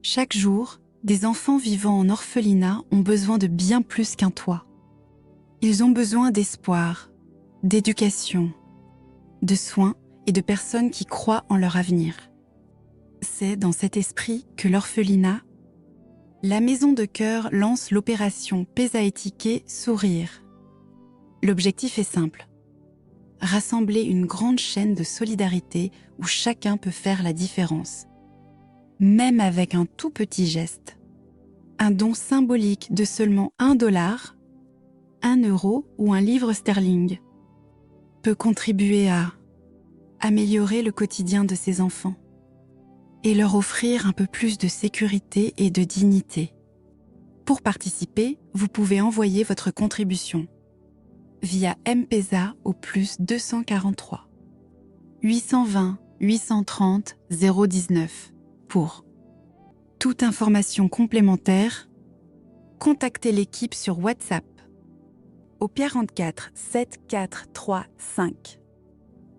Chaque jour, des enfants vivant en orphelinat ont besoin de bien plus qu'un toit. Ils ont besoin d'espoir, d'éducation, de soins et de personnes qui croient en leur avenir. C'est dans cet esprit que l'orphelinat, la Maison de Cœur lance l'opération Pesaetiquet Sourire. L'objectif est simple. Rassembler une grande chaîne de solidarité où chacun peut faire la différence. Même avec un tout petit geste. Un don symbolique de seulement $1, 1 euro ou un livre sterling peut contribuer à améliorer le quotidien de ces enfants et leur offrir un peu plus de sécurité et de dignité. Pour participer, vous pouvez envoyer votre contribution via M-Pesa au plus 243 820 830 019 pour toute information complémentaire, contactez l'équipe sur WhatsApp au 44 7435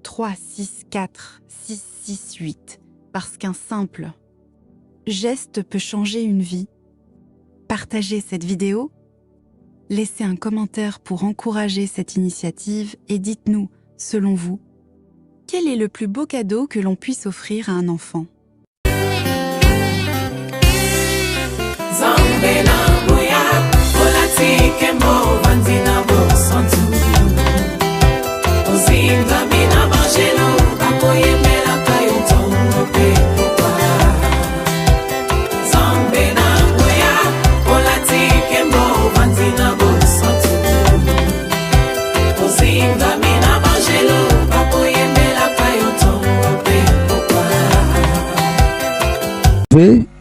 364 668 parce qu'un simple geste peut changer une vie. Partagez cette vidéo, laissez un commentaire pour encourager cette initiative et dites-nous, selon vous, quel est le plus beau cadeau que l'on puisse offrir à un enfant?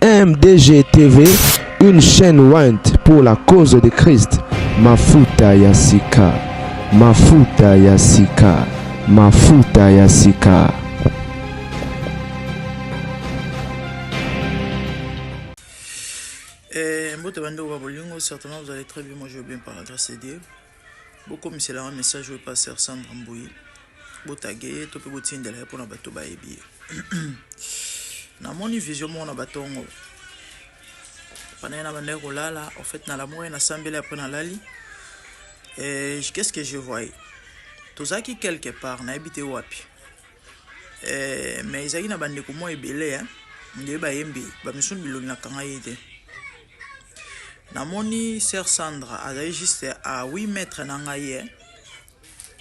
MDG TV, une chaîne Wint pour la cause de Christ. Mafuta Yasika, Mafuta Yasika, Mafuta Yasika. Certainement vous allez très bien, moi je vais bien par la grâce de Dieu. Beaucoup mais c'est là un message de pasteur Sandra Mbouyi. Botagué, tope botine de la pour na bato ba ebi. Na moni vision mon na batongo. Pendant na bande kolala, en fait na la moine na sambele après na lali. Et qu'est-ce que je voyais? Tozaki quelque part na habité wapi. Mais izaki na bande ko mo ebele hein. Nde ba yembi, ba misun bilongi na kanga yete. Namoni sœur Sandra a juste à 8 mètres nangaye,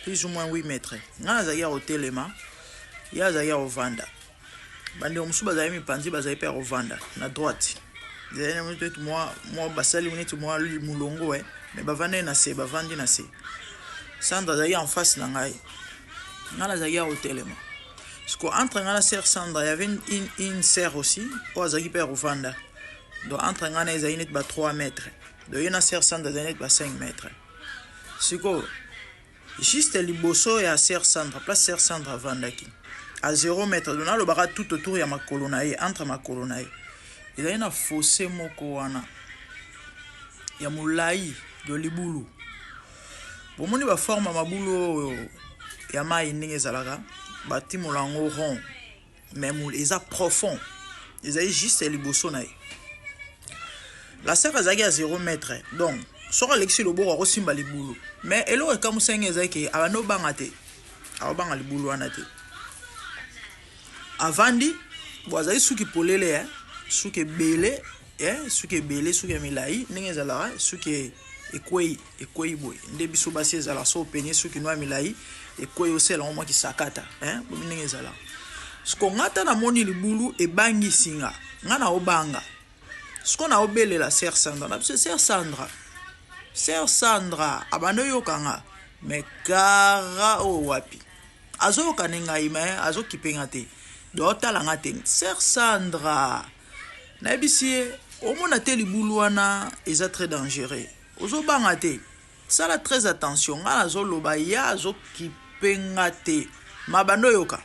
plus ou moins 8 mètres. Nga zaya au telema, ya zaya au vanda. Bande omusu bazaya mi panzi bazaya pe au vanda na droite. Zaya moi basali uneti moi mulongo ouais, mais bavanda na se bavandi na se. Sandra zaya en face nangaye. Nga zaya au telema. Parce que entre nga la sœur Sandra, il y avait une sœur aussi, ou zaki pe au vanda. Donc entre ngana ezainet ba 3 mètres. Donc yena sœur Sandra ezainet ba 5 mètres. Siko juste liboso ya sœur Sandra, place sœur Sandra vandaki. À 0 mètre, donc le bara tout autour ya makolo na ye, entre makolo na ye. Ezainet fossé moko wana. Ya mulai de libulu. Bomoni ba forme mabulu ya mai ndenge ezalaka, ba timolango rond. Même eza profond. Ezai juste liboso na ye. La sœur a 0 mètre. Donc, sur Alexis le beau a reçu les boulots. Mais elle a comme 5 ans qui a no bangate. A bang les boulots anate. Avandi, boazai suki polele, suki belé, suki belé, suki milai, n'engezala, suki ekoi boy. Ndebi subasi ezala so peigné suki noa milai, ekoi aussi la moi qui sakata, n'engezala. Ce qu'on a na moni le boulot et bangi singa. Ngana obanga. Ce qu'on a obélé la sœur Sandra, c'est sœur Sandra. Sœur Sandra, abano yokanga, mais kara o wapi. Azo kanenga ime, azo kipengate. Do talangate. Sœur Sandra, nabisi, au mon até libuluana, est très dangereux. Ozo bangate. Ça la très attention. Azo lobaya, azo kipengate. Mabano yoka.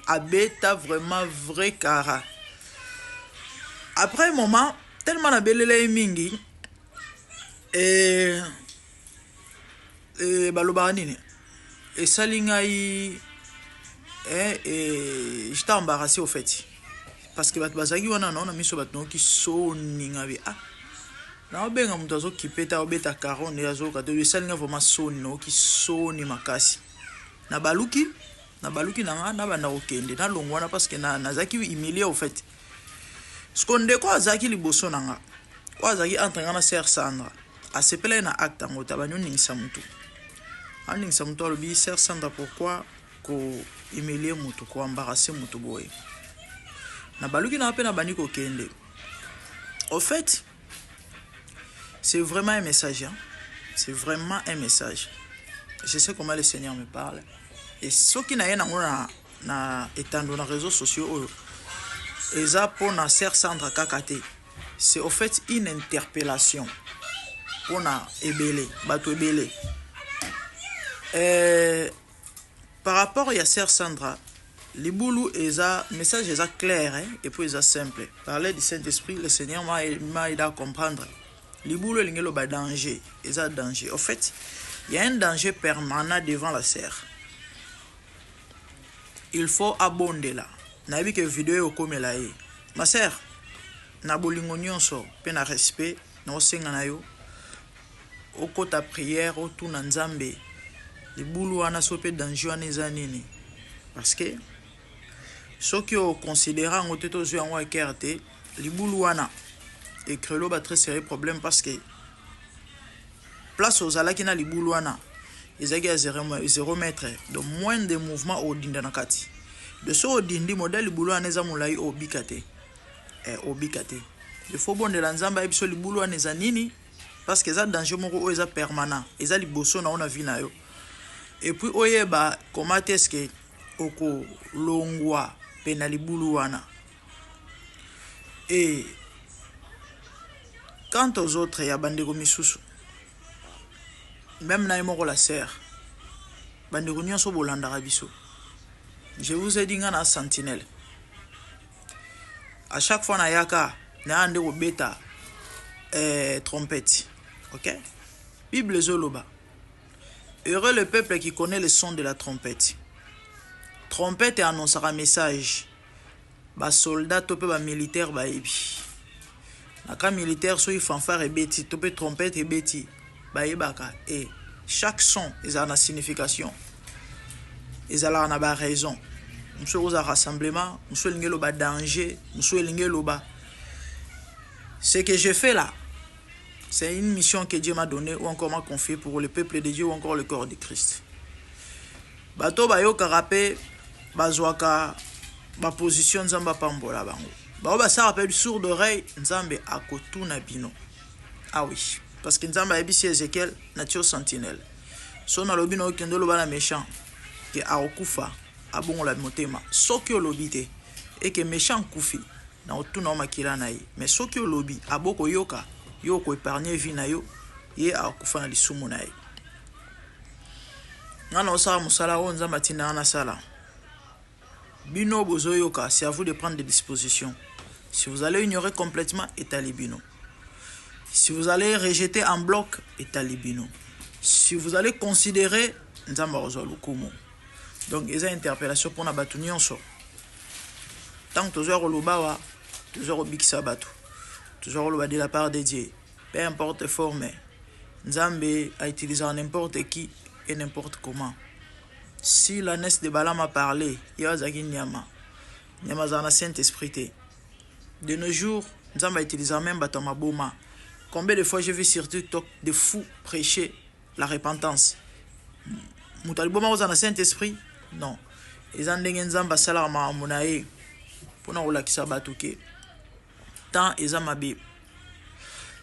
Abeta vraiment vrai kara. Après un moment, tellement la belle mingi et balobanine et salingai et j'étais embarrassé au fait parce que bato bazaki wana naona miso bato noki soni ngabe na obenga mutu azokipeta obeta caron ya zoka to esalinga vraiment soni noki soni makasi na baluki nanga na banda kokende na longwana parce que nazaki humilié au fait skonde ko azaki liboso nanga ko azaki entre nga na sœur Sandra asepela na acte ngo tabanyo ningisa mutu aningisa mutu alobi sœur Sandra pourquoi ko humilier mutu ko embarrasser mutu boye na baluki na pena bani kokende au fait c'est vraiment un message hein? C'est vraiment un message. Je sais comment le Seigneur me parle. Et ce qui n'a rien na étendre dans les réseaux sociaux, et ça pour na sœur Sandra Kakate, c'est au fait une interpellation pour na ebele, bato ebele. Par rapport à sœur Sandra, les boulous et ça message est clair hein, et puis est simple. Parler du Saint-Esprit, le Seigneur m'a aidé à comprendre. Les boulous il y a danger, et ça danger. En fait, il y a un danger permanent devant la sœur. Il faut abonder là. Na vu que vidéo comme là ma sœur na bolingo nyonso pe na respect na osenga na yo okota prière otu na nzambe libulu wana so pe danger wana eza nini parce que ce qui o considéra ngote to zo yango ekerte libulu wana ekrelo ba très sérieux problème parce que place aux alaki na libulu wana ezaki à 0 mètre de moins de mouvement au dindanakati de ce odindi modèle libulu wana eza mulai obikate obikate il faut bon de la nzamba ebiso libulu wana eza nini parce que ça danger moko o eza permanent eza liboso na ona vie na yo et puis oyeba comment est-ce que oko longwa pena libulu wana et quant aux autres ya bandeko misusu même na moko la sœur bandeko nyonso bolandaka biso je vous ai dit ngana sentinelle à chaque fois na yaka na ande ko beta trompette OK Bible zoloba heureux le peuple qui connaît le son de la trompette. Trompette annonce un message ba soldat to pe ba militaire ba ebi naka militaire so fanfare et beti to pe trompette et beti ba yebaka et chaque son ils a une signification ils a la ba raison monsieur aux rassemblement monsieur lingelo ba danger monsieur lingelo ba ce que je fais là c'est une mission que Dieu m'a donnée ou encore m'a confiée pour le peuple de Dieu ou encore le corps de Christ bato ba yo karape bazwaka ba position nzamba pambola bango ba ba ça rappelle sourd d'oreille nzambe akotuna bino ah oui parce que nzamba ebisi Ezekiel nature sentinelle so na lobino okendo lo bana méchant que aokufa abongola motema soki olobite et que méchant kufi na otuna makila na ye mais soki olobi aboko yoka yoko épargner vie na yo ye akufa na lisumu na ye ngana osala musala o nzamba tinda na sala bino bozoyoka c'est à vous de prendre des dispositions. Si vous allez ignorer complètement etalibino, si vous allez rejeter en bloc etalibino, si vous allez considérer nzamba ozolukumo. Donc eza interpellation pour na batu nyonso tant que toujours olobawa toujours obikisa batu toujours oloba de la part de Dieu peu importe forme nzambe a utilisé n'importe qui et n'importe comment. Si la nest de Balaam a parlé, il y a Zaki Nyama Zana Saint-Esprit. De nos jours, nous avons utilisé même Batama Boma. Combien de fois j'ai vu sur TikTok des fous prêcher la repentance? Moutaliboma Zana Saint-Esprit? Non. Ils ont dit Nzamba Salama Amunae pour nous relaxer Batouke. Tant ils ont ma Bible.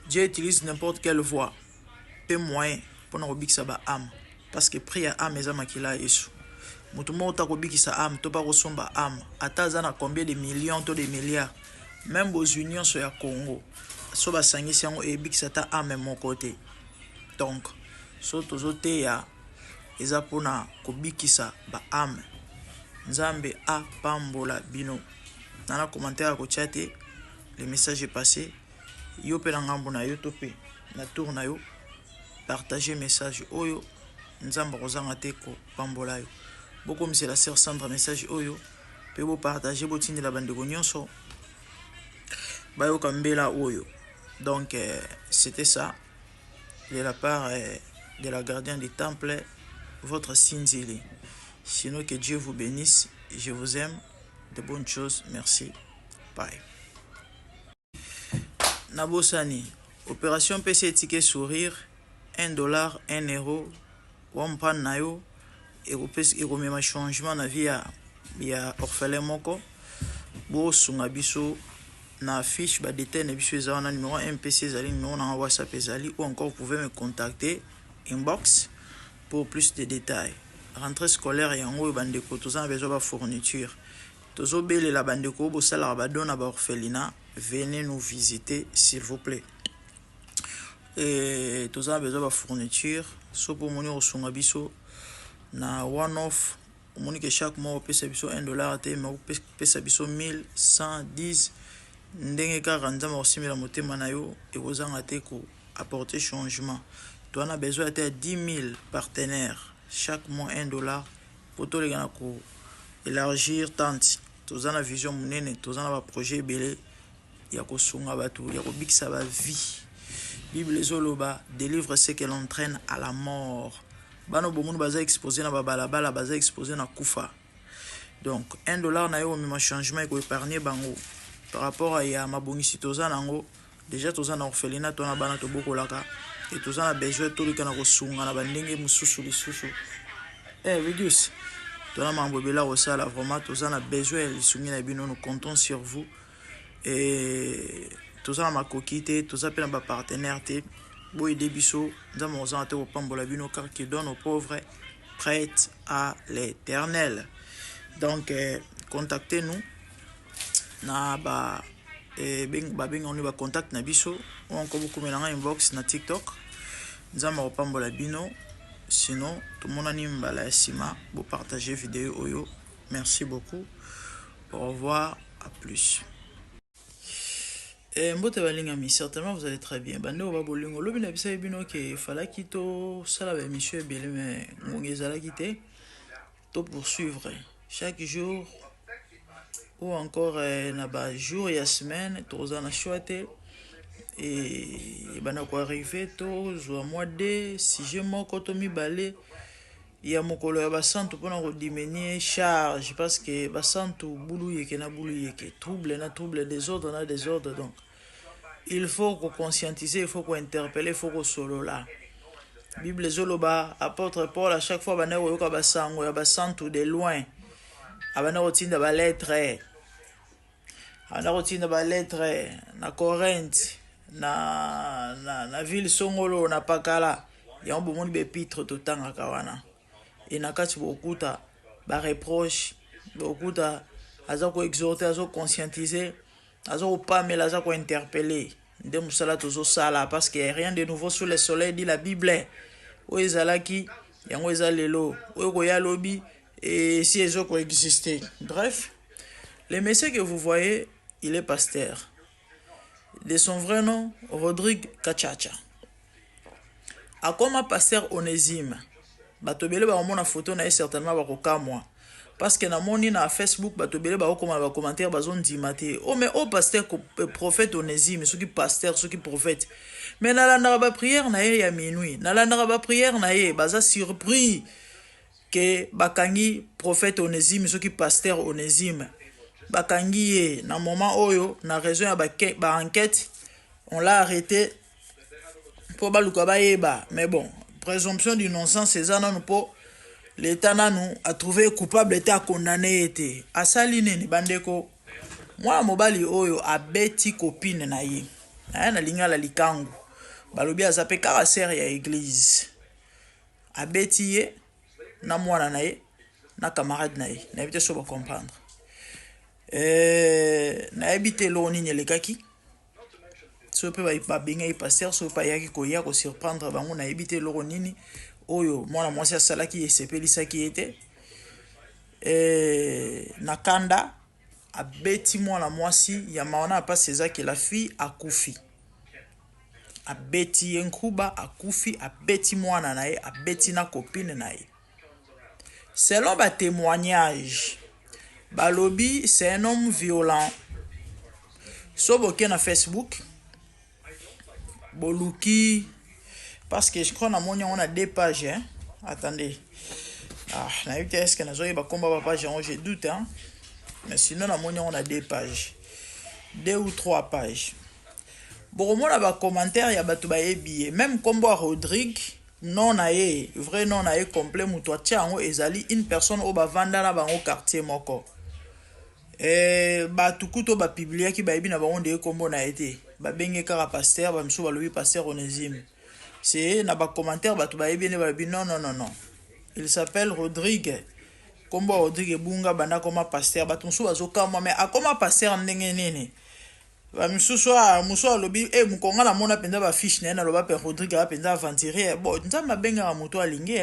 Dieu utilise n'importe quelle voie, peu moyen pour nous relaxer âme. Parce que prière âme eza makila Yesu. Mutu mo ta ko bikisa âme to pa ko somba âme. Ata zana combien de millions to de milliards. Même aux unions so ya Congo. So ba sangisi yango e bikisa ta âme mon côté. Donc so tozote ya eza pona ko bikisa ba âme. Nzambe a pambola bino. Nana commentaire ko chatter le message est passé. Yo pe na ngambo na yo to pe na tour na yo. Partager message oyo nzamba kozanga te ko pambola yo boko monsieur la sœur Sandra message oyo pe bo partager bo tindela bandeko nyonso bayoka mbela oyo. Donc c'était ça de la part de la gardienne du temple, votre Sinzili. Sinon, que Dieu vous bénisse. Je vous aime. De bonnes choses. Merci. Bye. Nabosani. Opération PC Ticket Sourire. $1, €1. Wampan nayo. Et même changement na vie ya orphelin moko. Bo sunga biso na affiche ba détail na biso ezana numéro MPC ezali numéro na WhatsApp ezali, ou encore vous pouvez me contacter inbox pour plus de détails. Rentrée scolaire yango bandeko tozana besoin ba fourniture. Tozo bele la bandeko bo sala ba dona ba orphelinat, venez nous visiter s'il vous plaît. Et tozana besoin ba fourniture, so pour moni osunga biso na one off. On dit que chaque mois on peut s'abisso $1 mais on peut s'abisso 1110 ndenge ka ranza ma aussi la moté manayo et vous en ate ko apporter changement. Tu en as besoin de 10 000 partenaires chaque mois $1 pour tout les gars ko élargir tant tous en a vision munene tous en a projet belé ya ko sunga batu ya ko bikisa ba vie. Bible zoloba délivre ce qu'elle entraîne à la mort. Bano bomun baza exposé na balabala baza exposé na kufa. Donc $1 na yo même changement ko épargner bango par rapport à ya mabongisi toza nango déjà toza na orphelinat to na bana to bokolaka et toza na besoin to likana ko sunga na bandenge mususu lisusu. Vigus to na mambo bela ko sala vraiment toza na besoin lisungi na bino, nous comptons sur vous. Et toza na makokite toza pe na ba partenaire te boy debiso nzambe ozante au pambola bino car qui donne aux pauvres prête à l'Éternel. Donc contactez-nous na ba bing on va contact na biso ou encore beaucoup melanga inbox na TikTok nzambe au pambola bino. Sinon tout le monde anime bala sima pour partager vidéo oyo. Merci beaucoup. Au revoir, à plus. Mbote balingami, certainement vous allez très bien. Bande oba bolingo lobi na bisa bino ke fala kito sala ba monsieur ebele mais ngongezala kite to poursuivre chaque jour ou encore na ba jour ya semaine toza na choite et bana ko arriver to zo mois de sujet moko to mibale ya mokolo ya basantu pona ko diminuer charge parce que basantu bulu yeke na bulu yeke trouble na trouble désordre na désordre. Donc il faut qu'on conscientiser, il faut qu'on interpeller, il faut qu'on solo là. Bible zoloba apôtre Paul à chaque fois bana yoka basango ya basantu de loin abana rotinda ba lettre na Corinthe na ville songolo na pakala ya mbomoni bepitre totanga kawana. Et nakati bokuta ba reproche bokuta aza ko exhorter aza conscientiser aza ko pamela aza ko interpeller nde musala tozo sala parce qu'il y a rien de nouveau sous le soleil dit la Bible. O ezalaki yango ezalelo o ko ya lobi et si ezo ko exister. Bref, le monsieur que vous voyez, il est pasteur. De son vrai nom, Rodrigue Kachacha. Akoma pasteur Onésime. Batobele ba mona photo na certainement ba koka moi parce que na moni na Facebook batobele ba koma ba commentaire bazon dimate oh mais oh pasteur prophète Onésime ceux qui pasteur ceux qui prophète mais na la ba prière na ye ya minuit na la ba prière na ye baza surpris que bakangi prophète Onésime ceux qui pasteur Onésime bakangi ye na moment oyo na raison ya ba enquête on l'a arrêté pour baluka ba yeba mais bon présomption d'innocence c'est ça non pour l'état nanou a trouvé coupable était condamné était asali nini bandeko moi mobali oyo abeti copine na ye na lingala likangu balobi azape karaser ya église abeti ye na mwana na ye na camarade na ye na bité so ba comprendre na ebité lo nini lekaki so pe ba benga i pasteur so pa yaki ko ya ko surprendre bango na ebité lo nini oyo mwana mwasi asalaki esepelisa ki ete nakanda abeti mwana mwasi ya maona pas sezaki la fille akufi abeti yenkuba akufi abeti mwana na ye abeti na copine na ye selon ba témoignage balobi c'est un homme violent So boke na Facebook. Boluki. Parce que je crois qu'on a 2 pages. Hein? Attendez. Ah, est-ce que nous avons combat page, j'ai doute. Hein? Mais sinon, on a 2 pages. 2 ou 3 pages. Bon, moi, là, commentaire, il y a des billets. Même combat Rodrigue, non, vrai non, complet, moutoua, tiens, ezali une personne au bavanda na bango quartier moko. Tukuto ba publier ki ba ebi na bango de kombo na été. Ba benge kara pasteur, ba msou ba lobi pasteur Onésime. C'est na ba commentaire ba tu ba ebi ne ba bi non. Il s'appelle Rodrigue. Kombo Rodrigue bunga banda koma pasteur, ba msou bazoka moi mais akoma pasteur ndenge nene. Ba msusu lobi mukonga na mona penza ba fiche na loba pe Rodrigue a penza aventurier. Bon, nzamba benga ka moto alingi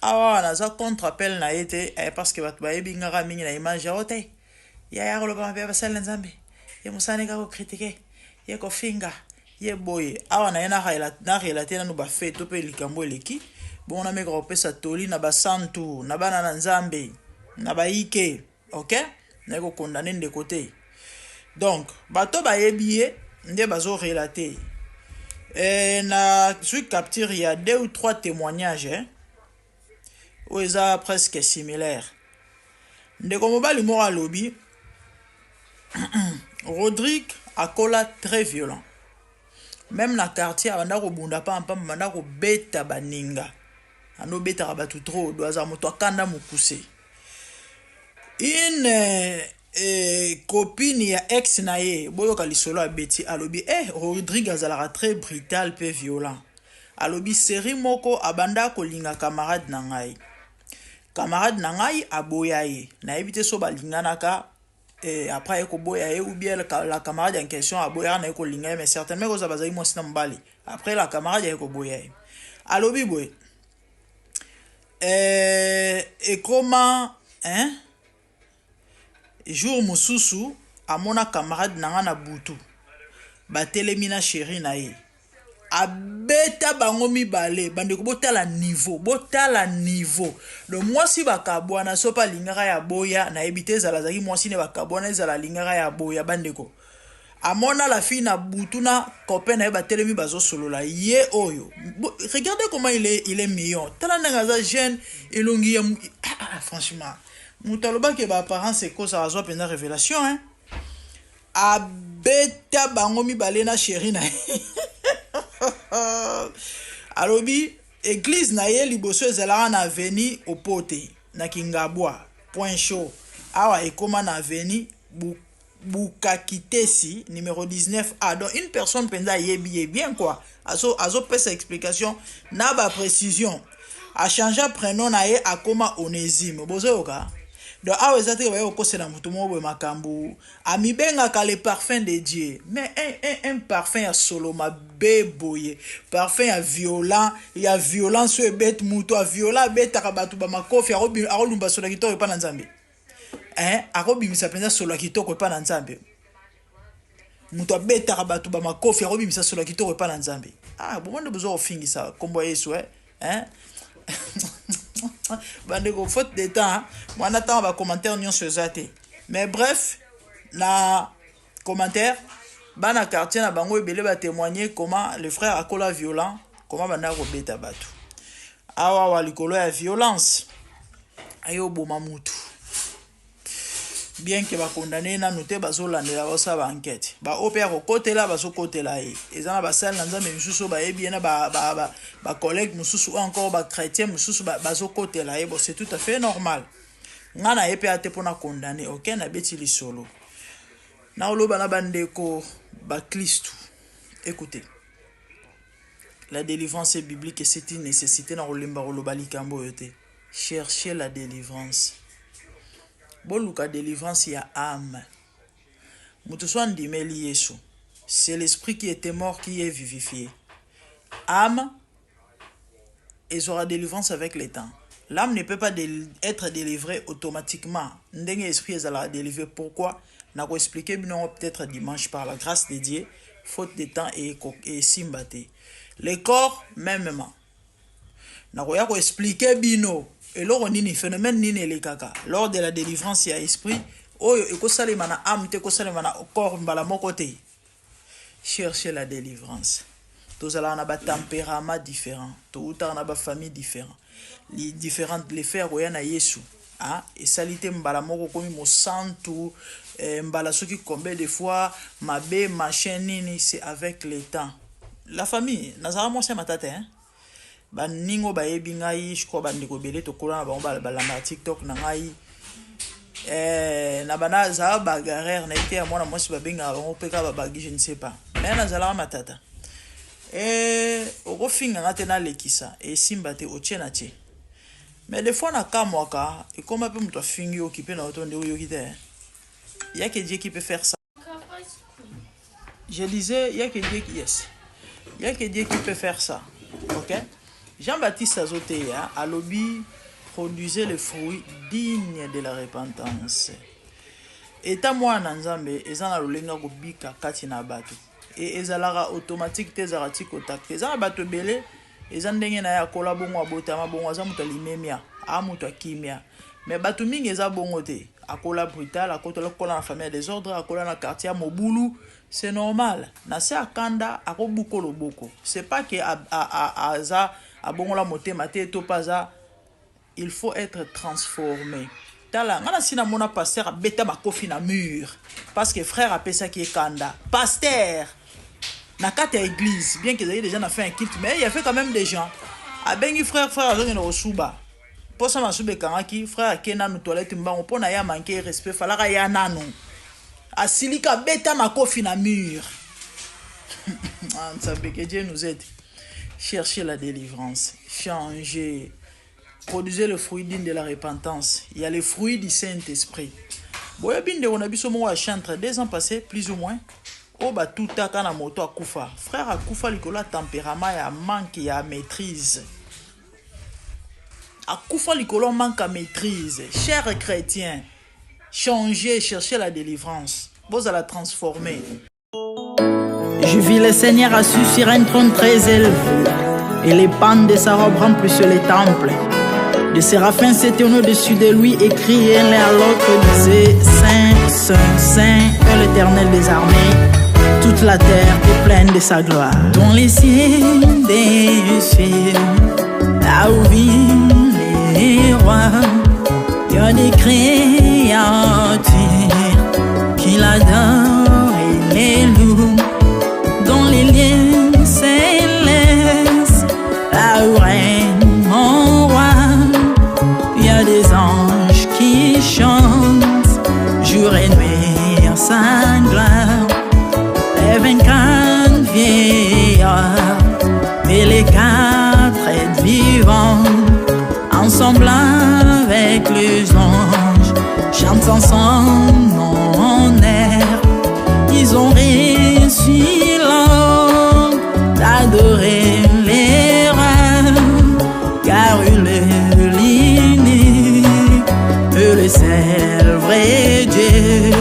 awa na za contre appel na été parce que ba tu ba ebi ngara mingi na image ya hote. Ya loba mpe basala nzambe. Ye musane ka ko critiquer. Ye ko finga. Ye boye. Awa na yena relate na no ba fait to pe likambo eleki. Bon na meka opesa toli na ba santu, na bana na nzambe, na ba ike. OK? Na ko condamner de côté. Donc, bato ba yebiye nde bazo relater. Na suis capture il y a 2 ou 3 témoignages où ils sont presque similaires. Ndeko mobali mora lobi Rodrigue akola très violent. Même na quartier abanda ko bunda pa banda ko beta baninga. Ano beta rabatu trop doaza moto akanda mukuse. Une copine ya ex na ye boyo kalisolo abeti alobi Rodrigue azalaka très brutal pe violent. Alobi série moko abanda ko linga camarade na ngai. Camarade na ngai aboya ye. Na éviter so balinganaka après ko boya ye ou bien la camarade en question aboya na ko linga mais certainement ko zabazai mo sina mbali. Après la camarade ya ko boya ye. Alobi boy. Et comment jour mususu amona camarade nanga na butu batelemi na chéri na ye abeta bango mibale bandeko botala niveau le mwasi bakabwana so pa lingaka ya boya na ebite ezala zaki mwasi ne bakabwana ezala lingaka ya boya bandeko amona la fille na butu na copain na ye batelemi bazo solola ye oyo regardez comment il est mignon tala ndanga za jeune elongi franchement Moutaloba ke ba parents c'est quoi ça va penza révélation hein abeta bango mibale na chéri na alobi église na ye liboso ezalaka na avenue Opote na Kingabwa point chaud awa ekoma na avenue Bukakitesi numéro 19A. Donc une personne penza yebi bien quoi azo pesa explication na ba précision a changé prénom na ye akoma Onésime bozoyoka. Donc awa ezate ba yo kosela mutu mo bo makambu amibenga ka le parfum de Dieu mais un parfum ya solo ma beboye parfum ya violence e bet mutu a viola beta ka batu ba makofi a lumba solo kitoko pa na nzambe akobimisa penza solo kitoko pa na nzambe mutu a beta ka batu ba makofi a kobimisa solo kitoko pa na nzambe bomondo bozo ofingisa kombo Yesu bandeko faute de temps moi n'attends ba commentaire nyon sur zate mais bref na commentaire bana quartier na bango ebele ba témoigner comment le frère akola violent comment banda ko beta batu awa likolo ya violence ayo boma mutu bien que ba condamner na noté bazolandela basa ba enquête ba opéra ko kotela baso kotela ye ezana ba sala nzambe misusu ba yebi na ba collègue mususu encore ba chrétien mususu bazo kotela ye bon c'est tout à fait normal ngana yepe ate pona condamner OK na beti lisolo na oloba na bandeko ba Christ. Écoutez, la délivrance est biblique et c'est une nécessité na rolemba roloba likambo yote. Cherchez la délivrance. Boluka délivrance ya âme. Mutuswan dimeli Yesu. C'est l'esprit qui était mort qui est vivifié. Âme, et sera délivrance avec le temps. L'âme ne peut pas être délivrée automatiquement. Ndenge esprit est délivré. Pourquoi? N'a pas expliqué peut-être dimanche par la grâce de Dieu, faute de temps et simbate. Le corps mêmement. N'a pas expliqué bino. Et lors on dit phénomène ni les kaka. Lors de la délivrance il y a esprit oyo ekosalema na âme te ekosalema na corps mbala moko te. Cherchez la délivrance. Tozala na ba tempérament différent, touta na ba famille différent. Les différentes les faire oya na Yesu. Ah, et salité mbala moko komi mo santu mbala soki combien de fois mabe machin nini, c'est avec le temps. La famille nazara mo se matata hein. Ba ningo ba yebi ngai je crois ba ndiko belé to kola na ba la TikTok na ngai na bana za bagarre na été à moi na moi si ba benga ba peka ba bagi je ne sais pas. Mais nazala matata. Oko finga ngate na lekisa et simba te ochena che. Mais des fois, on a kamwaka, et comme un peu mon fingi occupé dans l'automne de Uyokite, il y a que Dieu qui peut faire ça. Je disais, il y a que Dieu qui, yes. Il y a que Dieu qui peut faire ça. Ok? Jean-Baptiste Azotea, à lobby, produisait le fruit digne de la repentance. Et à moi, Nanzambe, ils ont l'olenga gobika katina batu. Et ils ont automatique tes articles au tac. Ils ont batu belé. Eza ndenge na ya kola bongo abotama bongo aza muta limemia a muta kimia mais batu mingi eza bongo te akola brutal akola kola na famille des ordres akola na quartier Mobulu c'est normal na se akanda akobuko loboko c'est pas que aza abongo la motema te to paza il faut être transformé tala ngana sina mona pasteur beta bakofi na mur parce que frère a pesa ki kanda pasteur na kate église bien qu'ils aient déjà fait un culte mais il y a fait quand même des gens a bengi frère azongi na osuba pour ça masube kangaki frère kena no toilette mbango pona ya manquer respect falaka ya nanu asilika beta makofi na mur. Ça fait que Dieu nous aide. Cherchez la délivrance, changez, produisez le fruit digne de la repentance. Il y a le fruit du Saint-Esprit. Boya binde on a biso mo à chantre 2 ans passés plus ou moins. Oh bah tout à kana moto akufa. Frère akufa likola tempérament ya manque ya maîtrise. Akufa likolo manque à maîtrise. Chers chrétiens, changez, cherchez la délivrance. Vous allez la transformer. Je vis le Seigneur assis sur un trône très élevé, et les pans de sa robe remplissent les temples. Des séraphins s'étaient au-dessus de lui et criaient l'un à l'autre, disaient Saint, Saint, Saint est l'Éternel des armées. Toute la terre est pleine de sa gloire. Dans les cieux des cieux, là où vivent les rois, il y a des créatures qui l'adorent et les louent. Dans les lieux célestes, là où règne mon roi, il y a des anges qui chantent jour et nuit en sa gloire. Les 24 vieillards et les 4 êtres vivants, ensemble avec les anges, chantent en son honneur. Ils ont réussi l'homme d'adorer les rois, car il est l'unique, le seul vrai Dieu.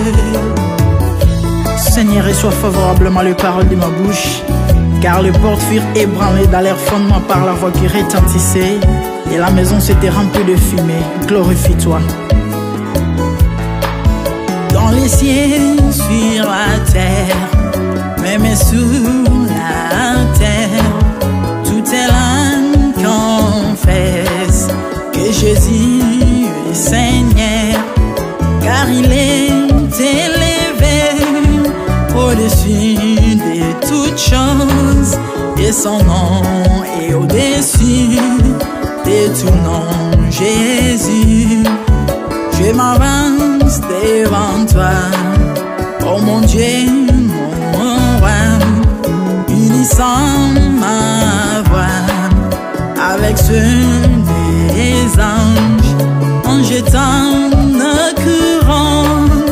Seigneur, reçois favorablement les paroles de ma bouche, car les portes furent ébranlées dans leur fondement par la voix qui retentissait, et la maison s'était remplie de fumée. Glorifie-toi. Dans les cieux, sur la terre, même sous la terre, toute langue confesse que Jésus est Seigneur, car il est élevé au-dessus de toutes choses, et son nom est au-dessus de tout nom. Jésus, je m'avance devant toi, oh mon Dieu, mon roi, unissant ma voix avec ceux des anges, en jetant nos couronnes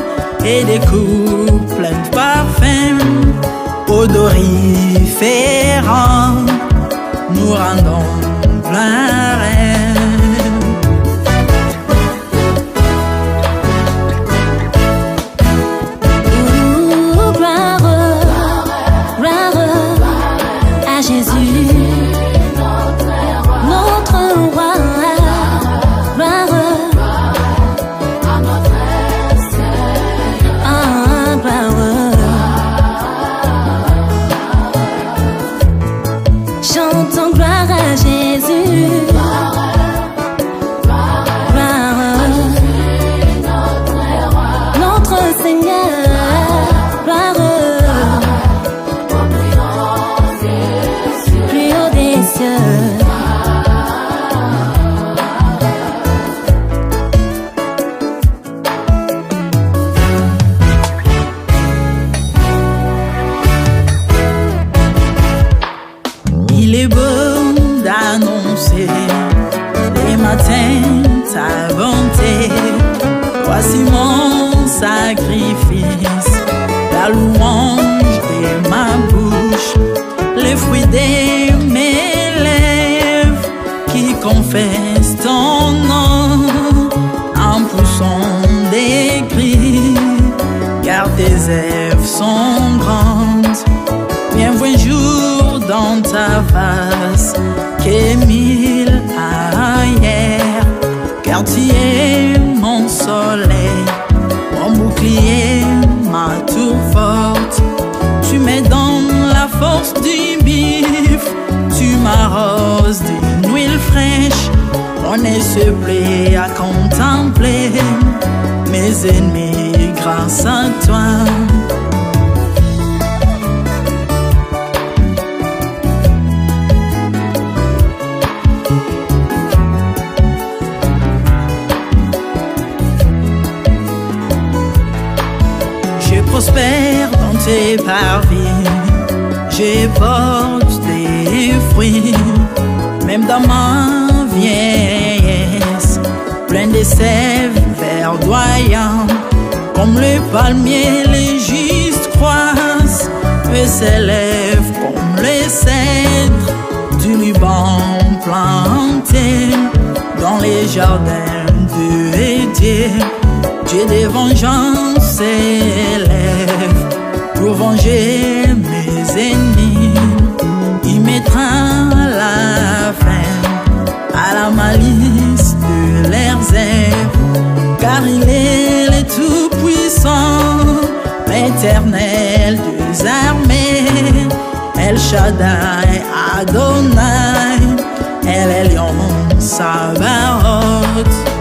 et des coupes pleines de parfums odoriférants, nous rendons gloire. Il est beau d'annoncer les matins ta bonté. Voici mon sacrifice, la louange de ma bouche, les fruits de mes lèvres qui confessent ton nom en poussant des cris, car tes œuvres sont grandes. Bienvenue jour dans ta face, que mille ailleurs, car tu es mon soleil, mon bouclier, ma tour forte. Tu me donnes la force du bif, tu m'arroses d'une huile fraîche. On ne se plaît à contempler mes ennemis grâce à toi. Je prospère dans tes parvis, je porte des fruits, même dans ma vieillesse, plein de sève verdoyant, comme le palmier les justes croissent, et s'élèvent comme les cèdres du Liban planté dans les jardins de Dieu. Dieu de vengeance s'élève pour venger mes ennemis. Il mettra la fin à la malice de leurs œuvres, car il est le Tout-Puissant, l'Éternel des armées, El Shaddai Adonai, El Elyon Sabaoth.